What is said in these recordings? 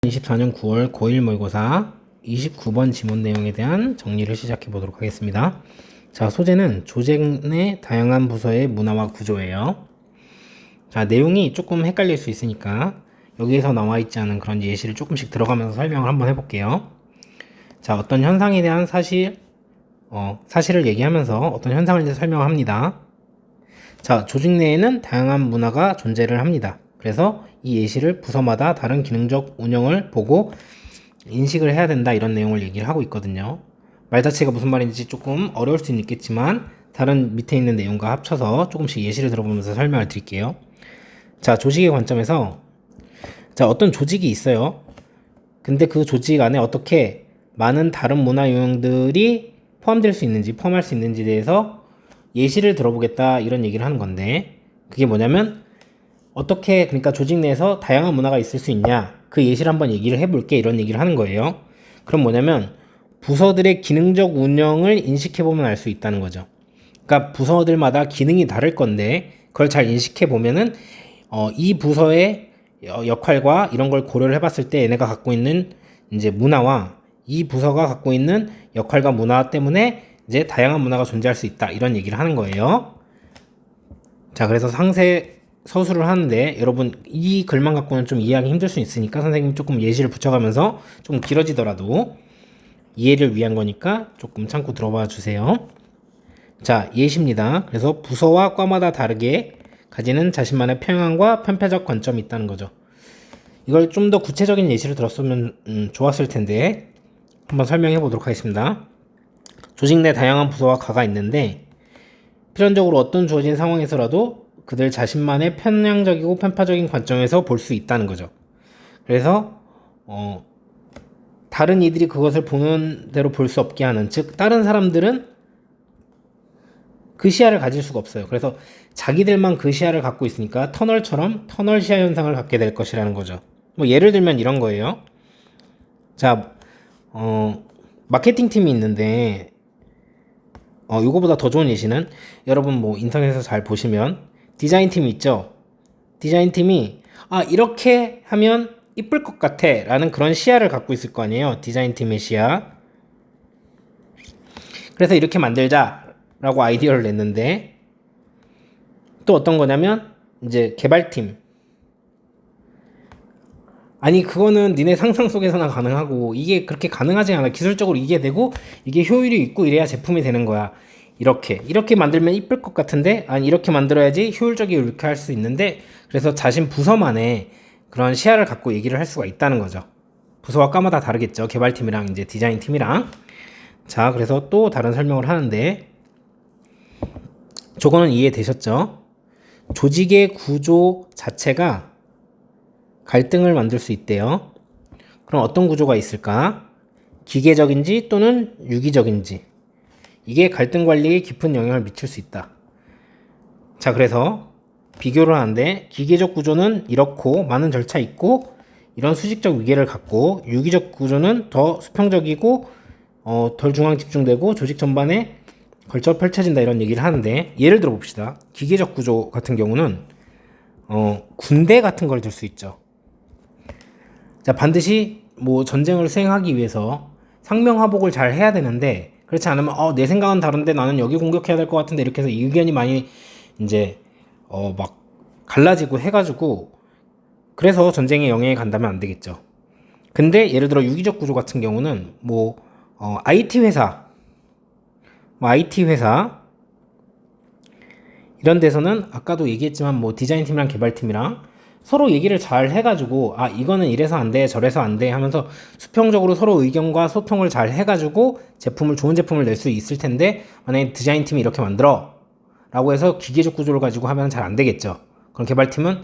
2024년 9월 고1 모의고사 29번 지문 내용에 대한 정리를 시작해 보도록 하겠습니다. 자, 소재는 조직 내 다양한 부서의 문화와 구조예요. 자, 내용이 조금 헷갈릴 수 있으니까 여기에서 나와 있지 않은 그런 예시를 조금씩 들어가면서 설명을 한번 해볼게요. 자, 어떤 현상에 대한 사실을 얘기하면서 어떤 현상을 이제 설명을 합니다. 자, 조직 내에는 다양한 문화가 존재를 합니다. 그래서 이 예시를 부서마다 다른 기능적 운영을 보고 인식을 해야 된다, 이런 내용을 얘기를 하고 있거든요. 말 자체가 무슨 말인지 조금 어려울 수는 있겠지만 다른 밑에 있는 내용과 합쳐서 조금씩 예시를 들어보면서 설명을 드릴게요. 자, 조직의 관점에서 자, 어떤 조직이 있어요. 근데 그 조직 안에 어떻게 많은 다른 문화 유형들이 포함할 수 있는지에 대해서 예시를 들어보겠다, 이런 얘기를 하는 건데, 그게 뭐냐면 어떻게, 그러니까 조직 내에서 다양한 문화가 있을 수 있냐, 그 예시를 한번 얘기를 해볼게, 이런 얘기를 하는 거예요. 그럼 뭐냐면 부서들의 기능적 운영을 인식해보면 알 수 있다는 거죠. 그러니까 부서들마다 기능이 다를 건데 그걸 잘 인식해보면은 이 부서의 역할과 이런 걸 고려를 해봤을 때 얘네가 갖고 있는 이제 문화와 이 부서가 갖고 있는 역할과 문화 때문에 이제 다양한 문화가 존재할 수 있다, 이런 얘기를 하는 거예요. 자, 그래서 상세 서술을 하는데 여러분 이 글만 갖고는 좀 이해하기 힘들 수 있으니까 선생님이 조금 예시를 붙여가면서 좀 길어지더라도 이해를 위한 거니까 조금 참고 들어봐 주세요. 자, 예시입니다. 그래서 부서와 과마다 다르게 가지는 자신만의 평양과 편파적 관점이 있다는 거죠. 이걸 좀 더 구체적인 예시를 들었으면 좋았을 텐데 한번 설명해 보도록 하겠습니다. 조직 내 다양한 부서와 과가 있는데 필연적으로 어떤 주어진 상황에서라도 그들 자신만의 편향적이고 편파적인 관점에서 볼 수 있다는 거죠. 그래서 다른 이들이 그것을 보는 대로 볼 수 없게 하는, 즉 다른 사람들은 그 시야를 가질 수가 없어요. 그래서 자기들만 그 시야를 갖고 있으니까 터널처럼 터널 시야 현상을 갖게 될 것이라는 거죠. 뭐 예를 들면 이런 거예요. 자, 마케팅 팀이 있는데 이거보다 더 좋은 예시는 여러분 뭐 인터넷에서 잘 보시면 디자인 팀이 있죠. 디자인 팀이 이렇게 하면 이쁠 것 같아 라는 그런 시야를 갖고 있을 거 아니에요. 디자인 팀의 시야. 그래서 이렇게 만들자 라고 아이디어를 냈는데, 또 어떤 거냐면 이제 개발팀, 아니 그거는 니네 상상 속에서나 가능하고 이게 그렇게 가능하지 않아. 기술적으로 이게 되고 이게 효율이 있고 이래야 제품이 되는 거야. 이렇게 만들면 이쁠 것 같은데, 아니 이렇게 만들어야지 효율적이고 이렇게 할 수 있는데, 그래서 자신 부서만의 그런 시야를 갖고 얘기를 할 수가 있다는 거죠. 부서와 과마다 다르겠죠. 개발팀이랑 이제 디자인팀이랑. 자, 그래서 또 다른 설명을 하는데, 저거는 이해되셨죠? 조직의 구조 자체가 갈등을 만들 수 있대요. 그럼 어떤 구조가 있을까? 기계적인지 또는 유기적인지, 이게 갈등 관리에 깊은 영향을 미칠 수 있다. 자, 그래서 비교를 하는데 기계적 구조는 이렇고 많은 절차 있고 이런 수직적 위계를 갖고, 유기적 구조는 더 수평적이고 덜 중앙 집중되고 조직 전반에 걸쳐 펼쳐진다, 이런 얘기를 하는데, 예를 들어 봅시다. 기계적 구조 같은 경우는 군대 같은 걸 들 수 있죠. 자, 반드시 뭐 전쟁을 수행하기 위해서 상명하복을 잘 해야 되는데, 그렇지 않으면 내 생각은 다른데 나는 여기 공격해야 될 것 같은데, 이렇게 해서 의견이 많이 이제 막 갈라지고 해가지고, 그래서 전쟁에 영향이 간다면 안 되겠죠. 근데 예를 들어 유기적 구조 같은 경우는 뭐 IT 회사 이런 데서는 아까도 얘기했지만 뭐 디자인팀이랑 개발팀이랑 서로 얘기를 잘 해가지고 이거는 이래서 안 돼, 저래서 안 돼 하면서 수평적으로 서로 의견과 소통을 잘 해가지고 좋은 제품을 낼 수 있을 텐데, 만약에 디자인팀이 이렇게 만들어 라고 해서 기계적 구조를 가지고 하면 잘 안 되겠죠. 그럼 개발팀은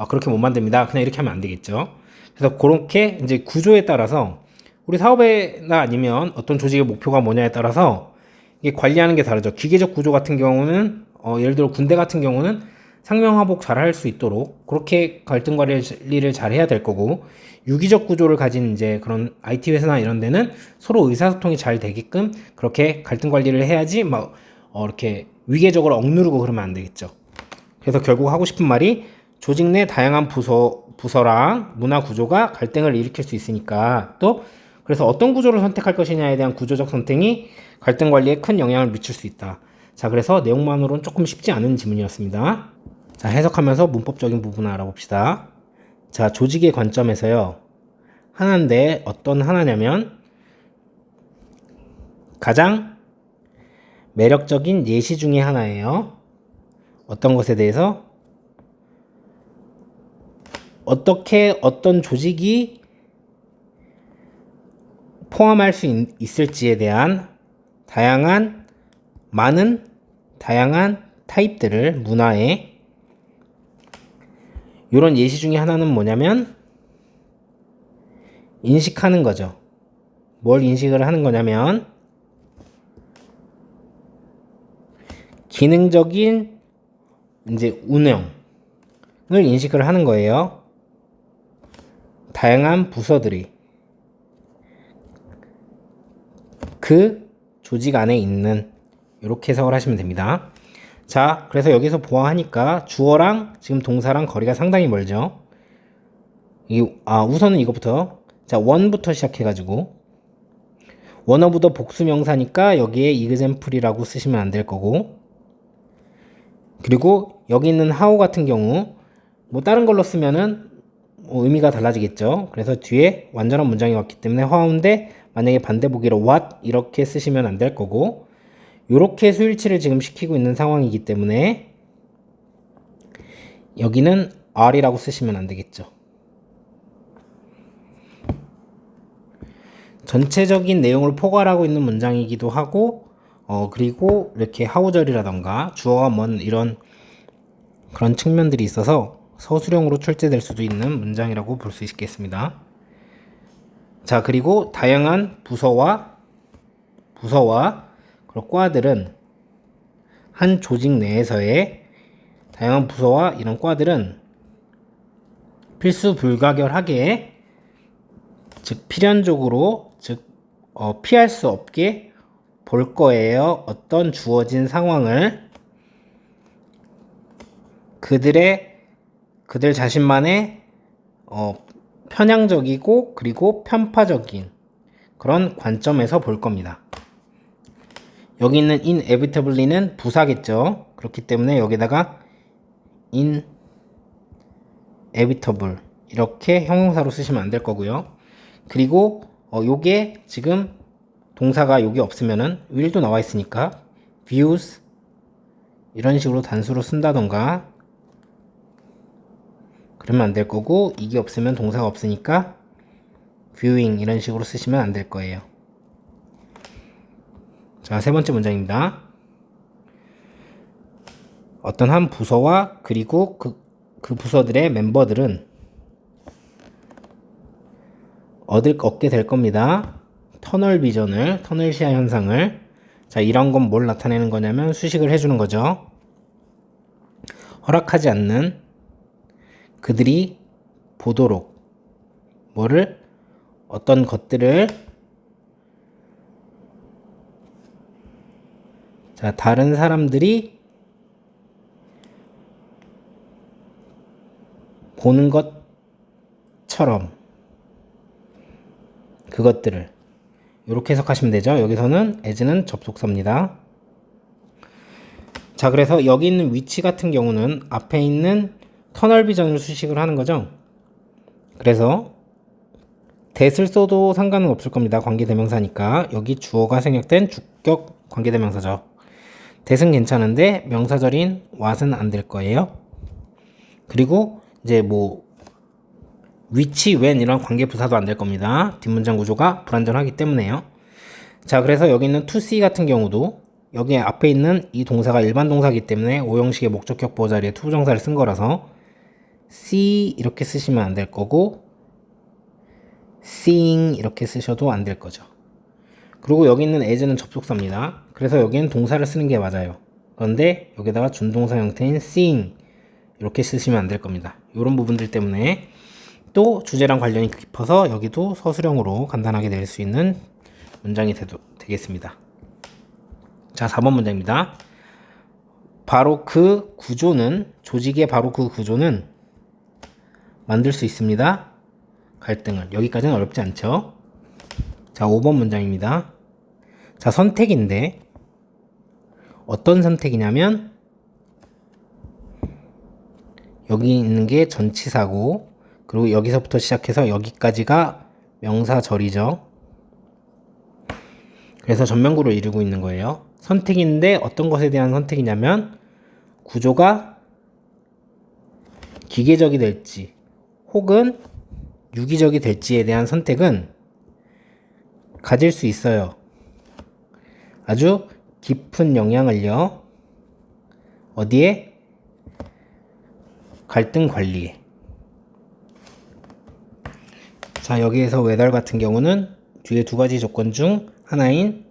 그렇게 못 만듭니다, 그냥 이렇게 하면 안 되겠죠. 그래서 그렇게 이제 구조에 따라서 우리 사업이나 아니면 어떤 조직의 목표가 뭐냐에 따라서 이게 관리하는 게 다르죠. 기계적 구조 같은 경우는 예를 들어 군대 같은 경우는 상명하복 잘 할 수 있도록 그렇게 갈등 관리를 잘 해야 될 거고, 유기적 구조를 가진 이제 그런 IT 회사나 이런 데는 서로 의사소통이 잘 되게끔 그렇게 갈등 관리를 해야지 막 이렇게 위계적으로 억누르고 그러면 안 되겠죠. 그래서 결국 하고 싶은 말이, 조직 내 다양한 부서랑 문화 구조가 갈등을 일으킬 수 있으니까 또 그래서 어떤 구조를 선택할 것이냐에 대한 구조적 선택이 갈등 관리에 큰 영향을 미칠 수 있다. 자, 그래서 내용만으로는 조금 쉽지 않은 지문이었습니다. 자, 해석하면서 문법적인 부분을 알아봅시다. 자, 조직의 관점에서요. 하나인데 어떤 하나냐면 가장 매력적인 예시 중에 하나예요. 어떤 것에 대해서 어떻게 어떤 조직이 포함할 수 있을지에 대한 많은 다양한 타입들을 문화에 이런 예시 중에 하나는 뭐냐면 인식하는 거죠. 뭘 인식을 하는 거냐면 기능적인 이제 운영을 인식을 하는 거예요. 다양한 부서들이 그 조직 안에 있는 이렇게 해석을 하시면 됩니다. 자, 그래서 여기서 보아하니까 주어랑 지금 동사랑 거리가 상당히 멀죠. 우선은 이것부터 자, 원부터 시작해가지고 원 오브 더 복수명사니까 여기에 example이라고 쓰시면 안 될 거고 그리고 여기 있는 how 같은 경우 뭐 다른 걸로 쓰면은 의미가 달라지겠죠. 그래서 뒤에 완전한 문장이 왔기 때문에 how인데 만약에 반대 보기로 what 이렇게 쓰시면 안 될 거고 이렇게 수일치를 지금 시키고 있는 상황이기 때문에 여기는 are이라고 쓰시면 안 되겠죠. 전체적인 내용을 포괄하고 있는 문장이기도 하고 그리고 이렇게 how절이라던가 주어가 뭔 이런 그런 측면들이 있어서 서술형으로 출제될 수도 있는 문장이라고 볼 수 있겠습니다. 자, 그리고 다양한 부서와 그리고 과들은 한 조직 내에서의 다양한 부서와 이런 과들은 필수 불가결하게 즉 필연적으로 피할 수 없게 볼 거예요. 어떤 주어진 상황을 그들 자신만의 편향적이고 그리고 편파적인 그런 관점에서 볼 겁니다. 여기 있는 inevitably는 부사겠죠. 그렇기 때문에 여기다가 inevitable 이렇게 형용사로 쓰시면 안 될 거고요. 그리고 요게 지금 동사가 여기 없으면은 will도 나와 있으니까 views 이런 식으로 단수로 쓴다던가 그러면 안 될 거고 이게 없으면 동사가 없으니까 viewing 이런 식으로 쓰시면 안 될 거예요. 자, 세 번째 문장입니다. 어떤 한 부서와 그리고 그 부서들의 멤버들은 얻게 될 겁니다. 터널 비전을, 터널 시야 현상을. 자, 이런 건 뭘 나타내는 거냐면 수식을 해주는 거죠. 허락하지 않는 그들이 보도록 어떤 것들을 자, 다른 사람들이 보는 것처럼 그것들을 이렇게 해석하시면 되죠. 여기서는 as는 접속사입니다. 자, 그래서 여기 있는 위치 같은 경우는 앞에 있는 터널 비전을 수식을 하는 거죠. 그래서 that을 써도 상관은 없을 겁니다. 관계대명사니까. 여기 주어가 생략된 주격 관계대명사죠. that은 괜찮은데 명사절인 what은 안 될 거예요. 그리고 이제 which, when 이런 관계 부사도 안 될 겁니다. 뒷문장 구조가 불완전하기 때문에요. 자, 그래서 여기 있는 to see 같은 경우도 여기 앞에 있는 이 동사가 일반 동사이기 때문에 오형식의 목적격 보호 자리에 투부정사를 쓴 거라서 see 이렇게 쓰시면 안 될 거고 seeing 이렇게 쓰셔도 안 될 거죠. 그리고 여기 있는 as는 접속사입니다. 그래서 여기는 동사를 쓰는 게 맞아요. 그런데 여기다가 준동사 형태인 seeing 이렇게 쓰시면 안 될 겁니다. 이런 부분들 때문에 또 주제랑 관련이 깊어서 여기도 서술형으로 간단하게 낼 수 있는 문장이 되겠습니다. 자, 4번 문장입니다. 바로 그 구조는 조직의 바로 그 구조는 만들 수 있습니다. 갈등을. 여기까지는 어렵지 않죠? 자, 5번 문장입니다. 자, 선택인데 어떤 선택이냐면 여기 있는 게 전치사고, 그리고 여기서부터 시작해서 여기까지가 명사절이죠. 그래서 전면구를 이루고 있는 거예요. 선택인데 어떤 것에 대한 선택이냐면 구조가 기계적이 될지 혹은 유기적이 될지에 대한 선택은 가질 수 있어요. 아주 깊은 영향을요. 어디에? 갈등 관리에. 자, 여기에서 whether 같은 경우는 뒤에 두 가지 조건 중 하나인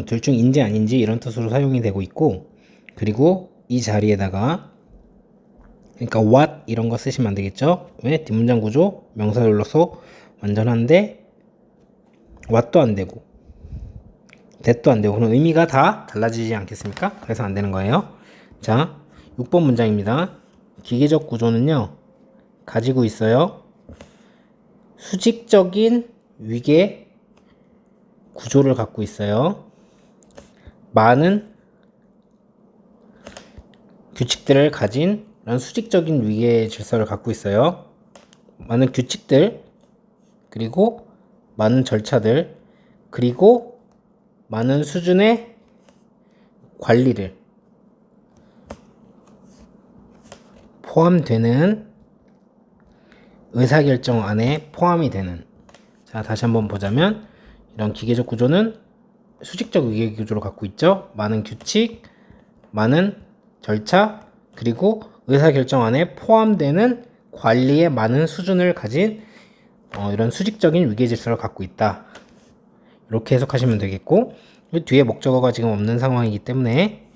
둘 중 인지 아닌지 이런 뜻으로 사용이 되고 있고, 그리고 이 자리에다가 그러니까 what 이런 거 쓰시면 안 되겠죠? 왜? 뒷문장 구조 명사절로서 완전한데 what도 안 되고 that도 안 되고, 그럼 의미가 다 달라지지 않겠습니까? 그래서 안 되는 거예요. 자, 6번 문장입니다. 기계적 구조는요, 가지고 있어요. 수직적인 위계 구조를 갖고 있어요. 많은 규칙들을 가진 이런 수직적인 위계 질서를 갖고 있어요. 많은 규칙들, 그리고 많은 절차들, 그리고 많은 수준의 관리를 포함되는 의사결정 안에 포함이 되는. 자, 다시 한번 보자면 이런 기계적 구조는 수직적 위계 구조를 갖고 있죠. 많은 규칙, 많은 절차, 그리고 의사결정 안에 포함되는 관리의 많은 수준을 가진 이런 수직적인 위계 질서를 갖고 있다. 이렇게 해석하시면 되겠고, 뒤에 목적어가 지금 없는 상황이기 때문에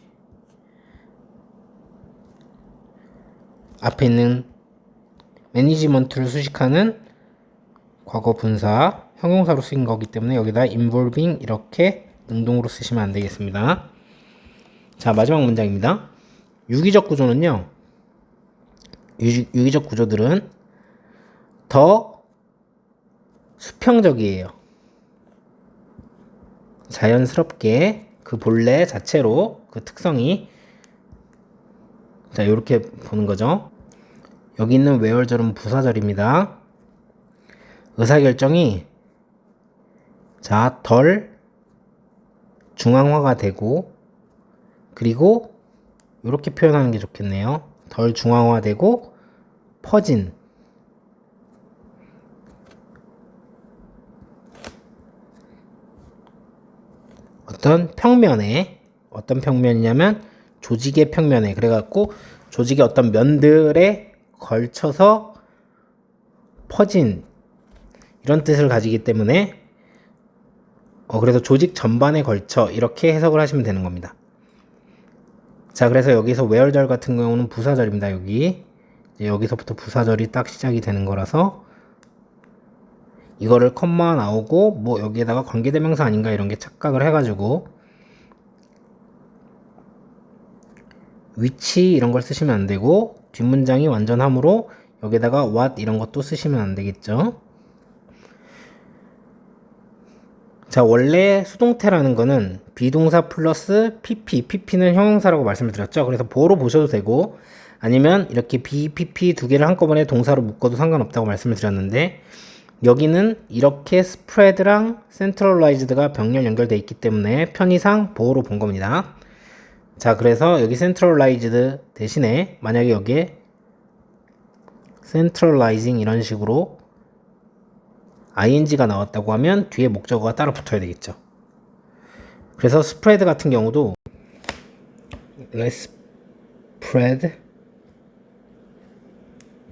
앞에 있는 매니지먼트를 수식하는 과거 분사 형용사로 쓰인 거기 때문에 여기다 involving 이렇게 능동으로 쓰시면 안 되겠습니다. 자, 마지막 문장입니다. 유기적 구조는요, 유기적 구조들은 더 수평적이에요. 자연스럽게 그 본래 자체로 그 특성이, 자, 이렇게 보는 거죠. 여기 있는 where절은 부사절입니다. 의사결정이 자, 덜 중앙화가 되고, 그리고 이렇게 표현하는 게 좋겠네요. 덜 중앙화되고 퍼진 어떤 평면에, 어떤 평면이냐면 조직의 평면에, 그래갖고 조직의 어떤 면들에 걸쳐서 퍼진 이런 뜻을 가지기 때문에 그래서 조직 전반에 걸쳐 이렇게 해석을 하시면 되는 겁니다. 자, 그래서 여기서 where절 같은 경우는 부사절입니다. 여기서부터 부사절이 딱 시작이 되는 거라서 이거를 컴마 나오고 뭐 여기에다가 관계대명사 아닌가 이런 게 착각을 해가지고 위치 이런 걸 쓰시면 안 되고, 뒷문장이 완전함으로 여기다가 what 이런 것도 쓰시면 안 되겠죠. 자, 원래 수동태라는 거는 비동사 플러스 PP는 형용사라고 말씀을 드렸죠. 그래서 보로 보셔도 되고, 아니면 이렇게 PP 두 개를 한꺼번에 동사로 묶어도 상관없다고 말씀을 드렸는데, 여기는 이렇게 spread랑 centralized가 병렬 연결되어 있기 때문에 편의상 보호로 본 겁니다. 자, 그래서 여기 centralized 대신에 만약에 여기에 centralizing 이런 식으로 ing가 나왔다고 하면 뒤에 목적어가 따로 붙어야 되겠죠. 그래서 spread 같은 경우도 let's spread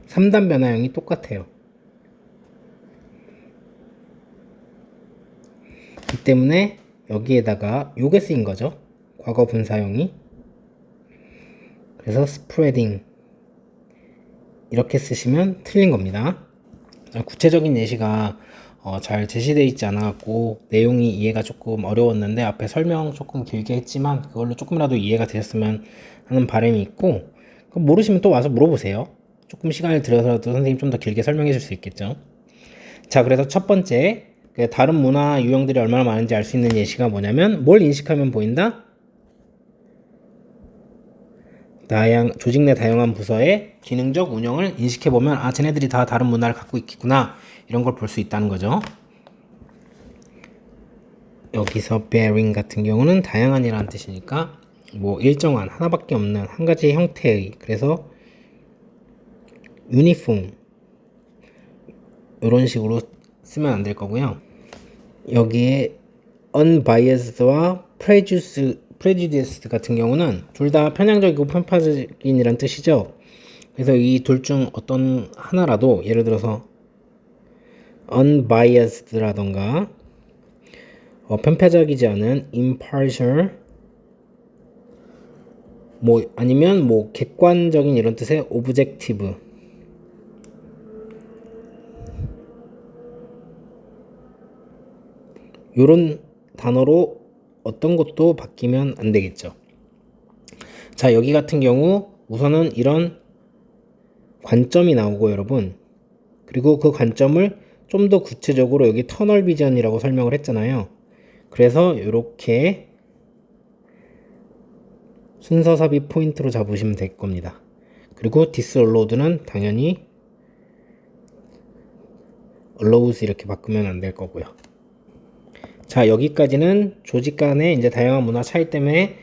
3단 변화형이 똑같아요. 이 때문에 여기에다가 요게 쓰인 거죠. 과거 분사형이. 그래서 spreading 이렇게 쓰시면 틀린 겁니다. 구체적인 예시가 잘 제시되어 있지 않아갖고 내용이 이해가 조금 어려웠는데 앞에 설명 조금 길게 했지만 그걸로 조금이라도 이해가 되셨으면 하는 바람이 있고, 모르시면 또 와서 물어보세요. 조금 시간을 들여서라도 선생님 좀 더 길게 설명해 줄 수 있겠죠. 자, 그래서 첫 번째 다른 문화 유형들이 얼마나 많은지 알 수 있는 예시가 뭐냐면 뭘 인식하면 보인다? 조직 내 다양한 부서의 기능적 운영을 인식해보면 아, 쟤네들이 다 다른 문화를 갖고 있겠구나, 이런 걸 볼 수 있다는 거죠. 여기서 bearing 같은 경우는 다양한이라는 뜻이니까 뭐 일정한, 하나밖에 없는 한 가지 형태의, 그래서 유니폼 이런 식으로 쓰면 안 될 거고요. 여기에 unbiased와 prejudiced 같은 경우는 둘 다 편향적이고 편파적인이란 뜻이죠. 그래서 이 둘 중 어떤 하나라도, 예를 들어서 unbiased라던가 편파적이지 않은 impartial, 뭐 아니면 뭐 객관적인 이런 뜻의 objective, 요런 단어로 어떤 것도 바뀌면 안 되겠죠. 자, 여기 같은 경우 우선은 이런 관점이 나오고 여러분, 그리고 그 관점을 좀 더 구체적으로 여기 터널 비전이라고 설명을 했잖아요. 그래서 이렇게 순서 삽입 포인트로 잡으시면 될 겁니다. 그리고 disallowed는 당연히 allows 이렇게 바꾸면 안 될 거고요. 자, 여기까지는 조직 간의 이제 다양한 문화 차이 때문에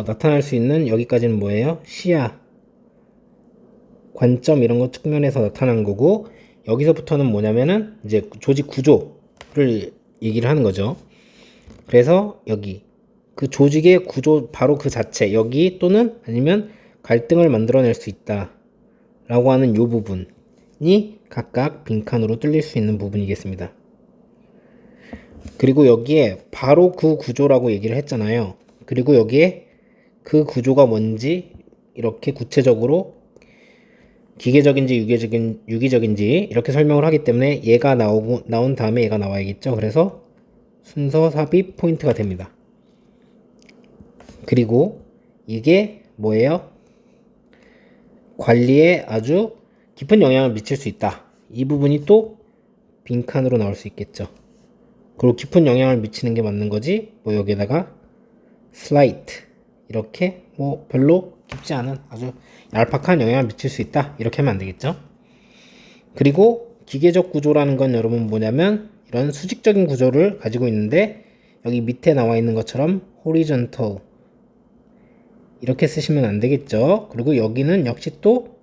나타날 수 있는, 여기까지는 뭐예요? 시야, 관점 이런 것 측면에서 나타난 거고, 여기서부터는 뭐냐면은 이제 조직 구조를 얘기를 하는 거죠. 그래서 여기 그 조직의 구조 바로 그 자체, 여기 또는 아니면 갈등을 만들어낼 수 있다 라고 하는 요 부분이 각각 빈칸으로 뚫릴 수 있는 부분이겠습니다. 그리고 여기에 바로 그 구조라고 얘기를 했잖아요. 그리고 여기에 그 구조가 뭔지 이렇게 구체적으로 기계적인지 유기적인지 이렇게 설명을 하기 때문에 얘가 나온 다음에 얘가 나와야겠죠. 그래서 순서 삽입 포인트가 됩니다. 그리고 이게 뭐예요? 관리에 아주 깊은 영향을 미칠 수 있다. 이 부분이 또 빈칸으로 나올 수 있겠죠. 그리고 깊은 영향을 미치는 게 맞는 거지, 뭐 여기에다가 slight 이렇게 뭐 별로 깊지 않은 아주 얄팍한 영향을 미칠 수 있다, 이렇게 하면 안 되겠죠. 그리고 기계적 구조라는 건 여러분 뭐냐면 이런 수직적인 구조를 가지고 있는데, 여기 밑에 나와 있는 것처럼 horizontal 이렇게 쓰시면 안 되겠죠. 그리고 여기는 역시 또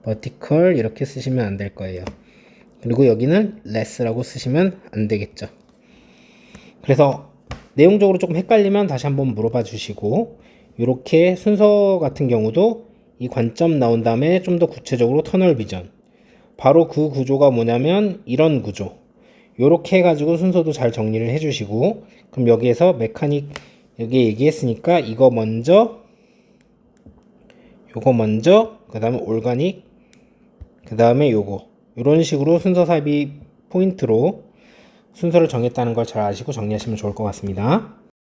vertical 이렇게 쓰시면 안 될 거예요. 그리고 여기는 less라고 쓰시면 안 되겠죠. 그래서 내용적으로 조금 헷갈리면 다시 한번 물어봐 주시고, 이렇게 순서 같은 경우도 이 관점 나온 다음에 좀 더 구체적으로 터널 비전, 바로 그 구조가 뭐냐면 이런 구조, 요렇게 해가지고 순서도 잘 정리를 해주시고, 그럼 여기에서 메카닉 여기 얘기했으니까 이거 먼저, 요거 먼저, 그 다음에 올가닉, 그 다음에 요거, 이런 식으로 순서 삽입 포인트로 순서를 정했다는 걸 잘 아시고 정리하시면 좋을 것 같습니다.